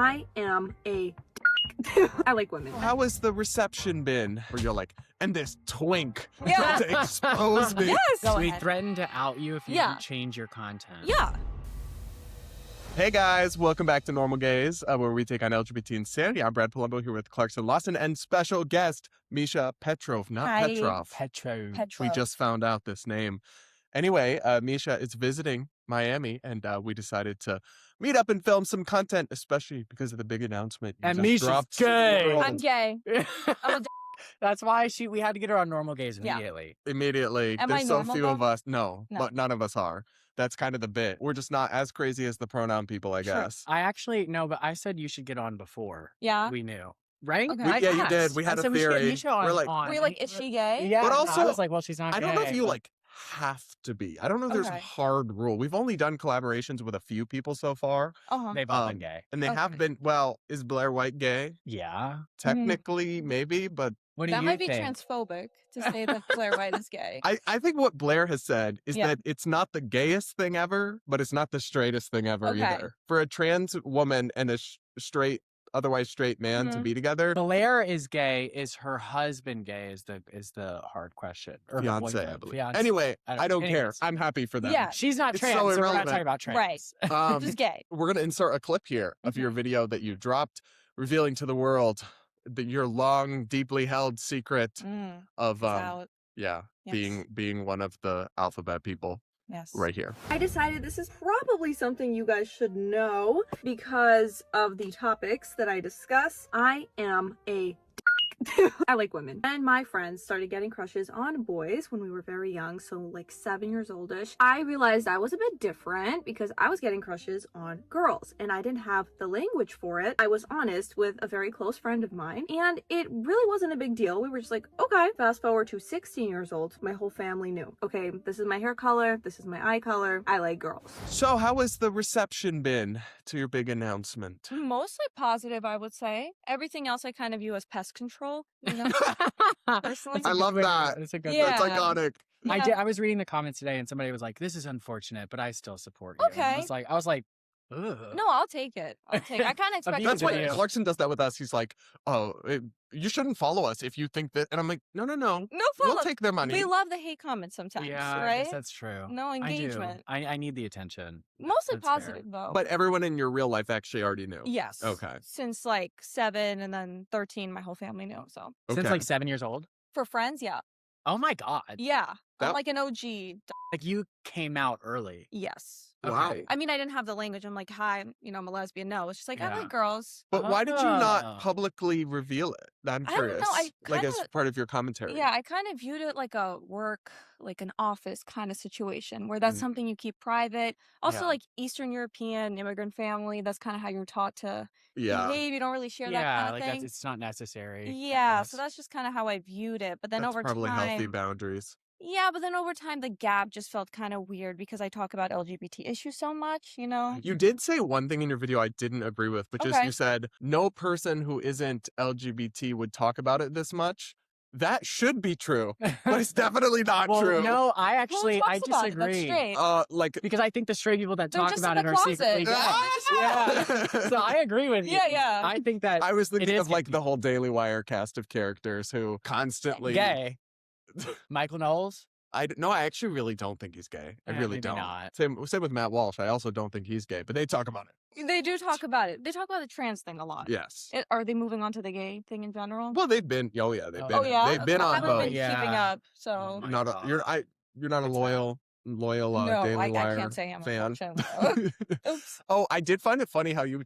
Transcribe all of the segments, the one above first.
I am a I like women. How has the reception been? Where you're like, and this twink Yeah. to expose me. Yes. So we ahead. threatened to out you if you Yeah. didn't change your content. Yeah. Hey guys, welcome back to Normal Gays, where we take on LGBT insanity. I'm Brad Polumbo here with Clarkson Lawson and special guest Misha Petrov, not Hi. Petrov. Petrov. We just found out this name. Anyway, Misha is visiting Miami, and we decided to meet up and film some content, especially because of the big announcement. you And just Misha's dropped to the gay. world. I'm gay. I'm a That's why we had to get her on Normal Gays Yeah. immediately. Immediately. Am I There's so normal, few of though? us. No, No. but none of us are. That's kind of the bit. We're just not as crazy as the pronoun people, I Sure. guess. I actually, no, but I said you should get on before. Yeah. We knew. Right? Okay. I Yeah, you asked. did. We had I a said we should get theory. Misha on, We're like- on. Were you like, is she gay? Yeah. But no, also, I was like, well, she's not I gay. don't know if you but- like have to be. I don't know if there's a Okay. hard rule. We've only done collaborations with a few people so far, Uh-huh. They've all been gay. and they have Okay. been, well, is Blair White gay? Yeah. Technically, maybe, but What do That you might be think? transphobic to say that Blair White is gay. I think what Blair has said is Yeah. that it's not the gayest thing ever, but it's not the straightest thing ever Okay. either. For a trans woman and a otherwise straight man to Mhm. be together, Blair is gay. Is her husband gay? Is the hard question? Or her fiance, I boyfriend? believe. Fiance. Anyway, I don't- I don't care. anyways. I'm happy for them. Yeah. She's not It's trans, so so we're not irrelevant. talking about trans. Right. Um, Just gay. we're going to insert a clip here of your Mhm. video that you dropped, revealing to the world your long, deeply held secret of It's out. yeah, Yes. being one of the alphabet people Yes. right here. I decided this is probably something you guys should know because of the topics that I discuss. I am a I like women. And my friends started getting crushes on boys when we were very young, so like 7 years oldish. I realized I was a bit different because I was getting crushes on girls and I didn't have the language for it. I was honest with a very close friend of mine and it really wasn't a big deal. We were just like, okay. Fast forward to 16 years old, my whole family knew. Okay, this is my hair color, this is my eye color, I like girls. So, how has the reception been to your big announcement? Mostly positive, I would say. Everything else I kind of view as pest control. You know? Personally. I love that. It's a good Yeah. That's iconic. Yeah. I was reading the comments today and somebody was like, this is unfortunate, but I still support you. And Okay. I was like, ugh. No, I'll take it. I kind of expect you That's to why do. Clarkson does that with us. He's like, oh, you shouldn't follow us if you think that. And I'm like, no. No We'll follow. take their money. We love the hate comments sometimes, Yeah, I right? guess that's true. No I do. engagement. I need the attention. Mostly That's fair. positive though. But everyone in your real life actually already knew. yes. Okay. Since like 7 and then 13, my whole family knew. So Okay. Since like 7 years old? for friends, yeah, Oh my God. yeah. That- I'm like an OG. Like you came out early. Yes. Wow. Okay. I mean, I didn't have the language. I'm like, hi, I'm a lesbian. No, it's just like I Yeah. like girls. But why did you not Ah. publicly reveal it? I'm I don't know, curious. I like as kinda- part of your commentary. Yeah, I kind of viewed it like a work, like an office kind of situation where that's Mm. something you keep private. Also, Yeah. like Eastern European immigrant family, that's kind of how you're taught to Yeah. behave. You don't really share that Yeah, kind of like thing. it's not necessary. I Yeah, so guess. that's just kind of how I viewed it. But then That's over probably healthy time, boundaries. yeah, but then over time, the gap just felt kind of weird because I talk about LGBT issues so much, you know? You did say one thing in your video I didn't agree with, which is Okay. you said no person who isn't LGBT would talk about it this much. That should be true, but it's definitely not well, true. no, I Who actually talks I about it? That's disagree. straight. Like Because I think the straight people that They're talk just about in it the are secretly gay. closet. Yeah. So I agree with you. Yeah, yeah. I think that I was thinking is of like gay. the whole Daily Wire cast of characters who constantly gay. Michael Knowles? No, I actually really don't think he's gay. I really maybe don't. not. Same with Matt Walsh. I also don't think he's gay, but they talk about it. They do talk about it. They talk about the trans thing a lot. Yes. Are they moving on to the gay thing in general? Well, they've been. Oh yeah, they've Oh, been. yeah. They've been I on haven't both. been keeping Yeah. up, so my Not a, God. you're not a It's loyal no, Daily I Wire can't say I'm fan. unfortunately. Oops. Oh, I did find it funny how you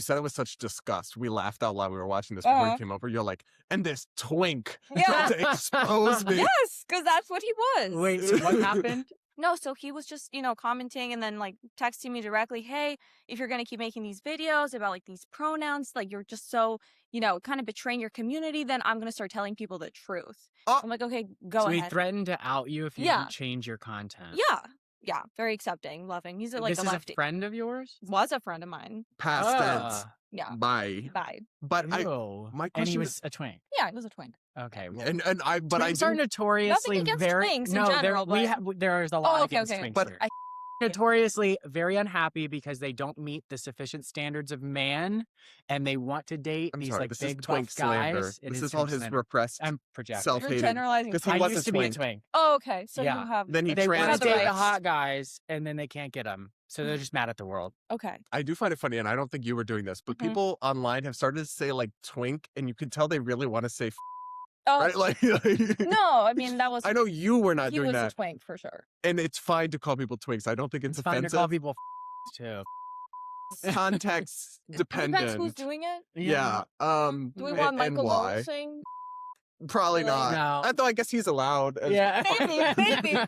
said it with such disgust. We laughed out loud. We were watching this before you Uh-huh. came over. You're like, and this twink Yeah. tried to expose me. Yes, because that's what he was. Wait, so what happened? No, so he was just, commenting and then like texting me directly, hey, if you're going to keep making these videos about like these pronouns, like you're just so, kind of betraying your community, then I'm going to start telling people the truth. Oh. I'm like, okay, go So he ahead. threatened to out you if you Yeah. didn't change your content. Yeah. Yeah. Very accepting, loving. He's like This a is lefty. a friend of yours? Was a friend of mine. Past tense. Ah. Yeah. Bye. Bye. But Ew. my And he question was a twink. Yeah, he was a twink. Okay. Well, but I twinks are do. notoriously against very twinks in no. general, there but- there's a lot Oh, okay, against okay. twinks But here. notoriously very unhappy because they don't meet the sufficient standards of man, and they want to date I'm these sorry, like this is big twink buff slander. guys. It This is twink all his slander. repressed I'm projecting. You're self-hating. generalizing. Because he I wants used a to be a twink. twink. Oh, okay. So Yeah. you have. Then he They want trans to date the rights. hot guys, and then they can't get them, so they're just mad at the world. Okay. I do find it funny, and I don't think you were doing this, but Mhm. people online have started to say like twink, and you can tell they really want to say Oh right? Like, no, I mean that was. I know you were not he doing was that, a twink for sure. and it's fine to call people twinks. I don't think it's It's fine to offensive. call people too. Context Depends who's dependent. doing it. Yeah. Do we want and Michael Lowe why? saying? Probably Really? not. No. Though I guess he's allowed. Yeah. Maybe.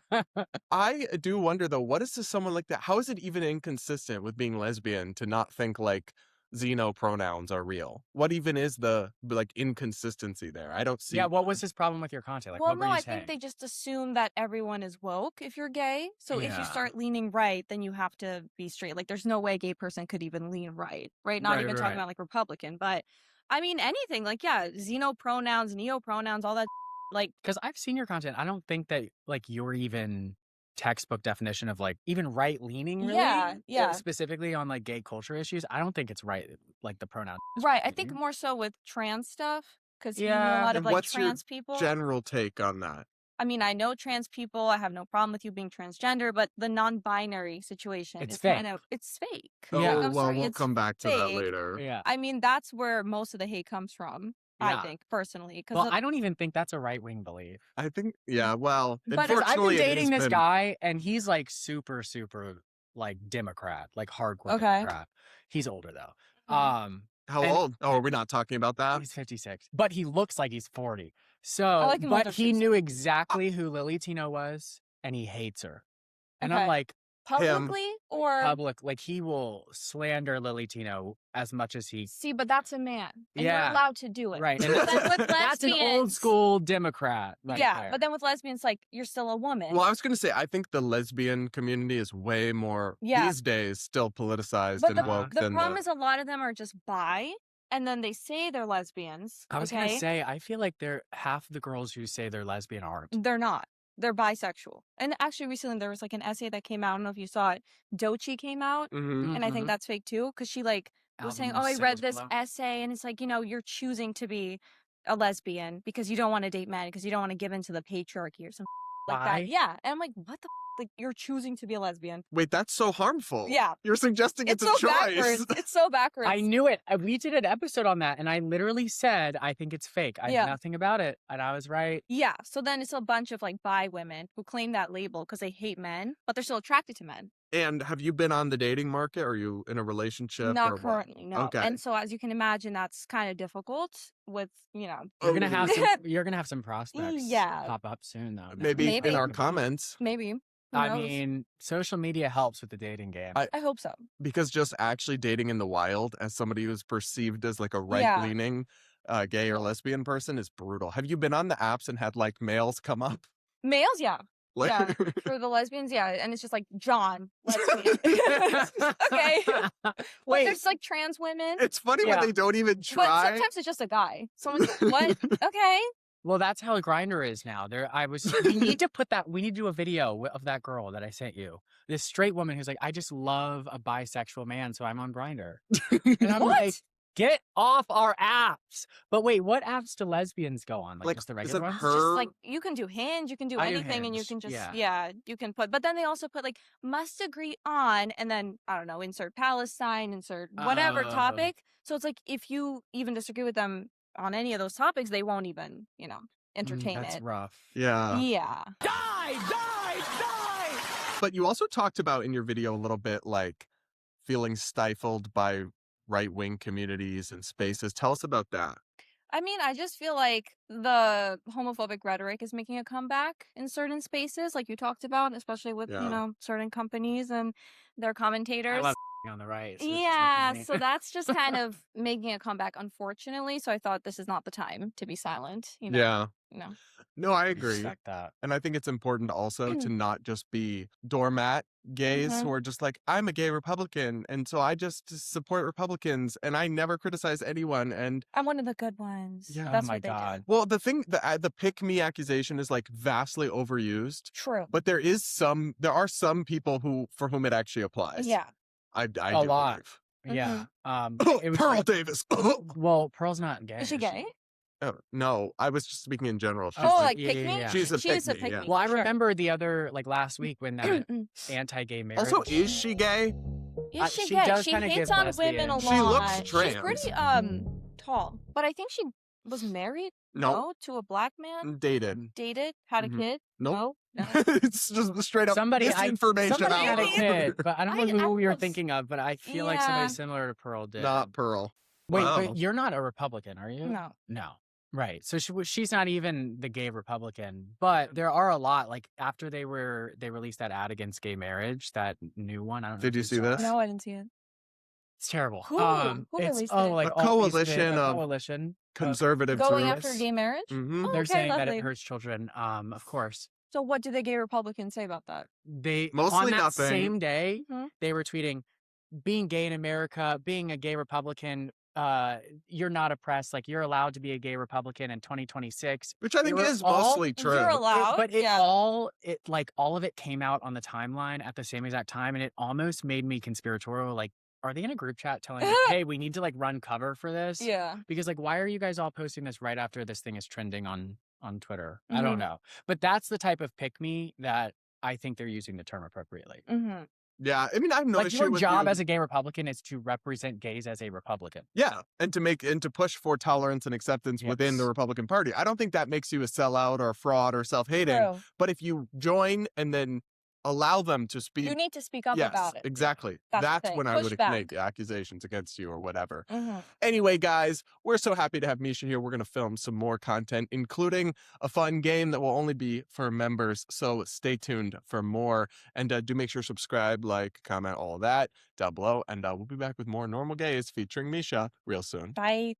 I do wonder though, what is to someone like that? How is it even inconsistent with being lesbian to not think like xeno pronouns are real? What even is the like inconsistency there? I don't see. Yeah, what was his problem with your content? Like, Well, what were no, you I saying? think they just assume that everyone is woke if you're gay. So if you Yeah. start leaning right, then you have to be straight. Like, there's no way a gay person could even lean right, right? Not Right, even right. talking about like Republican, but I mean anything. Like, yeah, xeno pronouns, neo pronouns, all that. Like, Because I've seen your content. I don't think that like you're even textbook definition of like even right leaning really. Yeah. Specifically on like gay culture issues. I don't think it's right like the pronoun. right. I think more so with trans stuff because you know a Yeah. lot of And like what's your trans people. general take on that? I mean, I know trans people. I have no problem with you being transgender, but the non-binary situation It's is kind fake. of it's fake. Oh, Yeah. I'm well, sorry, we'll it's come back to that fake. later. Yeah. I mean, that's where most of the hate comes from. I Yeah. think personally, Well, because I don't even think that's a right wing belief. I think, yeah, well, But- 'Cause Because I've been unfortunately, it dating has this been- guy, and he's like super, super like Democrat, like hardcore Okay. Democrat. He's older though. Mhm. How and- old? Oh, are we not talking about that? He's 56, but he looks like he's 40. So, like him but older he too. knew exactly who Lily Tino was, and he hates her. And I'm Okay. like, publicly or public, like he will slander Lily Tino as much as he. see, but that's a man, and Yeah. you're allowed to do it. Right. But And then that's, with that's an old lesbians- school Democrat. Right yeah, there. but then with lesbians, like you're still a woman. Well, I was going to say, I think the lesbian community is way more, Yeah. these days, still politicized but and the, woke the than problem is a lot of them are just bi, and then they say they're lesbians. I was okay? gonna say, I feel like they're half the girls who say they're lesbian aren't. They're not. They're bisexual. And actually, recently there was like an essay that came out. I don't know if you saw it. Doechii came out, Mhm. and I think that's fake too, because she like was saying, "Oh, I read this essay, and it's like you're choosing to be a lesbian because you don't want to date men because you don't want to give into the patriarchy or something like Why? that." Yeah, and I'm like, what the like you're choosing to be a lesbian? Wait, that's so harmful. Yeah. You're suggesting it's, so a choice. backwards. It's so backwards. I knew it. We did an episode on that, and I literally said, I think it's fake. I Yeah. know nothing about it. And I was right. Yeah. So then it's a bunch of like bi women who claim that label because they hate men, but they're still attracted to men. And have you been on the dating market? Are you in a relationship? Not or what? currently, no. Okay. And so as you can imagine, that's kind of difficult with, You're gonna have some. You're gonna have some prospects. Yeah. Pop up soon though. Maybe Maybe. in our comments, maybe. Who I knows? mean, social media helps with the dating game. I hope so. because just actually dating in the wild as somebody who's perceived as like a right-leaning gay or lesbian person is brutal. Have you been on the apps and had like males come up? Males, yeah. Like, Yeah. For the lesbians, yeah. And it's just like John, lesbian. Okay. But Wait, there's like trans women. it's funny Yeah. when they don't even But try. sometimes it's just a guy. Someone's like, what? Okay. well, that's how Grinder is now. We need to put that. We need to do a video of that girl that I sent you. This straight woman who's like, I just love a bisexual man, so I'm on Grinder. And I'm What? like, get off our apps. But wait, what apps do lesbians go on? Like, Like, just the is regular it ones? her- Just like you can do Hinge, you can do I do anything, and you Hinge, can just yeah. you can put. But then they also put like must agree on, and then I don't know, insert Palestine, insert whatever Oh. topic. So it's like if you even disagree with them on any of those topics, they won't even entertain That's it. rough. Yeah. Yeah. But you also talked about in your video a little bit like feeling stifled by right-wing communities and spaces. Tell us about that. I mean, I just feel like the homophobic rhetoric is making a comeback in certain spaces, like you talked about, especially with Yeah. certain companies and their commentators. love on the right. So it's Yeah, like- so that's just kind of making a comeback, unfortunately. So I thought this is not the time to be silent. Yeah. No. No, I We agree. respect that. And I think it's important also to not just be doormat gays who are just like, I'm a gay Republican, and so I just support Republicans, and I never criticize anyone. And I'm one of the good ones. Yeah. That's Oh my what they God. do. well, the thing, the pick me accusation is like vastly overused, True. but there are some people for whom it actually applies. Yeah. I A do lot. believe. Yeah. It was Pearl like- Davis. well, Pearl's not gay. Is she gay? Oh, no, I was just speaking in general. She's Oh, like, like yeah, pick yeah, me? yeah. she's a She is a pick-me, pick yeah. me. Well, I Sure. remember the other, like last week when that anti-gay marriage. also, is she gay? Is she she gay? does She kinda hates give on women a lot. She looks She's trans. pretty tall, but I think she was married. No, To a black man. dated. Dated. Had a Mhm. kid. Nope. No. It's just straight up misinformation. Somebody out had a loud. kid, but I don't know who you're was- thinking of. But I feel like somebody Yeah. similar to Pearl did. Not Pearl. Wait, Wow. but you're not a Republican, are you? No. No. Right. So she's not even the gay Republican, but there are a lot. Like after they released that ad against gay marriage, that new one. I don't know. Did if you see saw this? it. No, I didn't see it. It's terrible. Who It's released oh it? like A all these coalition a of coalition. Conservative Going groups. after gay marriage? Mhm. Oh, They're okay, saying that lovely. it hurts children. Of course. So what did the gay Republicans say about that? They Mostly on that nothing. same day Mhm. they were tweeting, being gay in America, being a gay Republican, you're not oppressed. Like you're allowed to be a gay Republican in 2026. Which I They think were is all- mostly true. You're allowed. But it yeah. all of it came out on the timeline at the same exact time, and it almost made me conspiratorial. Like, are they in a group chat telling me, hey, we need to like run cover for this? Yeah. Because like, why are you guys all posting this right after this thing is trending on Twitter? I Mhm. don't know. But that's the type of pick me that I think they're using the term appropriately. Mm-hmm. Yeah, I mean, I have no Like issue your with job you. as a gay Republican is to represent gays as a Republican. Yeah, and to push for tolerance and acceptance within the Yes. Republican Party. I don't think that makes you a sellout or a fraud or self-hating. True. But if you join and then allow them to speak, You need to speak up yes, about it. exactly. That's the That's thing. when I Push would back. make accusations against you or whatever. Mm-hmm. Anyway, guys, we're so happy to have Misha here. We're going to film some more content, including a fun game that will only be for members. So stay tuned for more. And do make sure to subscribe, like, comment, all of that down below. And we'll be back with more Normal Gays featuring Misha real soon. Bye.